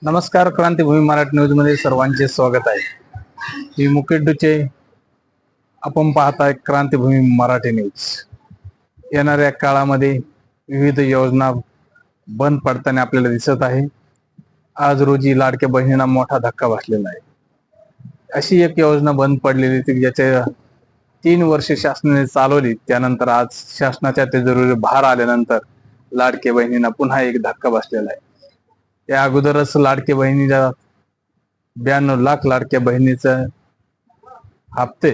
नमस्कार. क्रांतीभूमी मराठी न्यूज मध्ये सर्वांचे स्वागत आहे. मी मुकेश डुचे. आपण पाहताय क्रांतीभूमी मराठी न्यूज. येणाऱ्या काळामध्ये विविध योजना बंद पडताना आपल्याला दिसत आहे. आज रोजी लाडक्या बहिणींना मोठा धक्का बसलेला आहे. अशी एक योजना बंद पडलेली होती ज्याच्या 3 वर्ष शासनाने चालवली. त्यानंतर आज शासनाच्या तिजोरीवर भार आल्यानंतर लाडक्या बहिणींना पुन्हा एक धक्का बसलेला आहे. त्या अगोदरच लाडक्या बहिणीला 92 लाख लाडक्या बहिणीचे हप्ते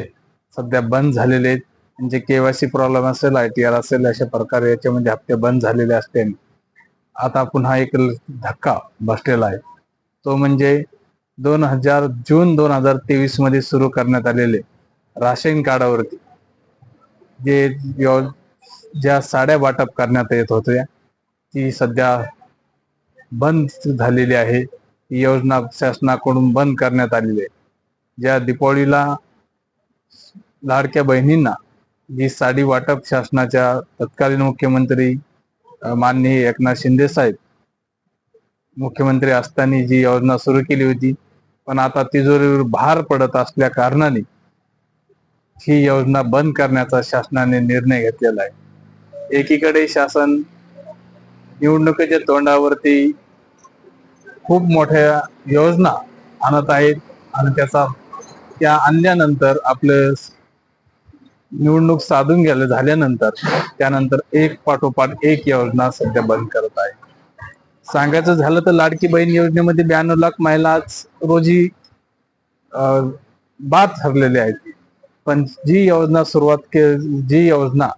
सध्या बंद झालेले आहेत. म्हणजे केवायसी प्रॉब्लेम असेल, ITR असेल, अशा प्रकारे याच्यामध्ये हप्ते बंद झालेले असते. आता पुन्हा एक धक्का बसलेला आहे. तो म्हणजे जून 2023 मध्ये सुरू करण्यात आलेले राशन कार्डावरती ज्या साड्या वाटप करण्यात येत होत्या ती सध्या बंद झालेली आहे. ही योजना शासनाकडून बंद करण्यात आलेली आहे. ज्या दीपावलीला लाडक्या बहिणींना जी साडी वाटप शासनाच्या तत्कालीन मुख्यमंत्री माननीय एकनाथ शिंदे साहेब मुख्यमंत्री असताना जी योजना सुरू केली होती, पण आता तिजोरीवर भार पडत असल्या कारणाने ही योजना बंद करण्याचा शासनाने निर्णय घेतलेला आहे. एकीकडे शासन निवडणुकीच्या तोंडावरती खूप मोठ्या योजना आणत आहेत आणि त्या आणल्यानंतर आपलं निवडणूक साधून झाल्यानंतर त्यानंतर एक पाठोपाठ एक योजना सध्या बंद करत आहे. सांगायचं झालं तर लाडकी बहीण योजनेमध्ये 92 लाख महिला आज रोजी बाद ठरलेले आहेत. पण जी योजना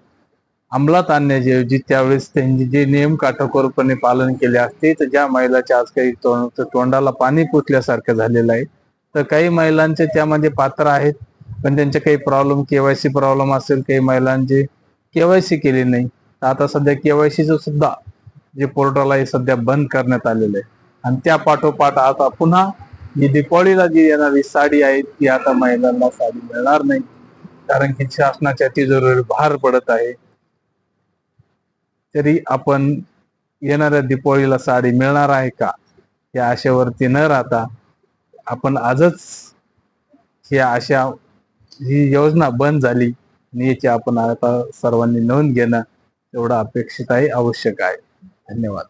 अंमलात आणण्याऐवजी त्यावेळेस त्यांनी जे नियम काटेकोरपणे पालन केले असते तर ज्या महिलाच्या आज काही तोंडाला पाणी पुसल्यासारखं झालेलं आहे. तर काही महिलांचे त्यामध्ये पात्र आहेत, पण त्यांचे काही प्रॉब्लेम केवायसी प्रॉब्लेम असेल, काही महिलांचे केवायसी केली नाही. आता सध्या केवायसीचं सुद्धा जे पोर्टल आहे सध्या बंद करण्यात आलेलं आहे. आणि त्या पाठोपाठ आता पुन्हा जी दीपावलीला जी येणारी साडी आहे ती आता महिलांना साडी मिळणार नाही, कारण की शासनाच्या तिजोरीवर भार पडत आहे. तरी आपण येणाऱ्या दीपावलीला साडी मिळणार आहे का या आशेवरती न राहता आपण आजच ही योजना बंद झाली आणि याची आपण आता सर्वांनी नोंद घेणं एवढं अपेक्षित आहे, आवश्यक आहे. धन्यवाद.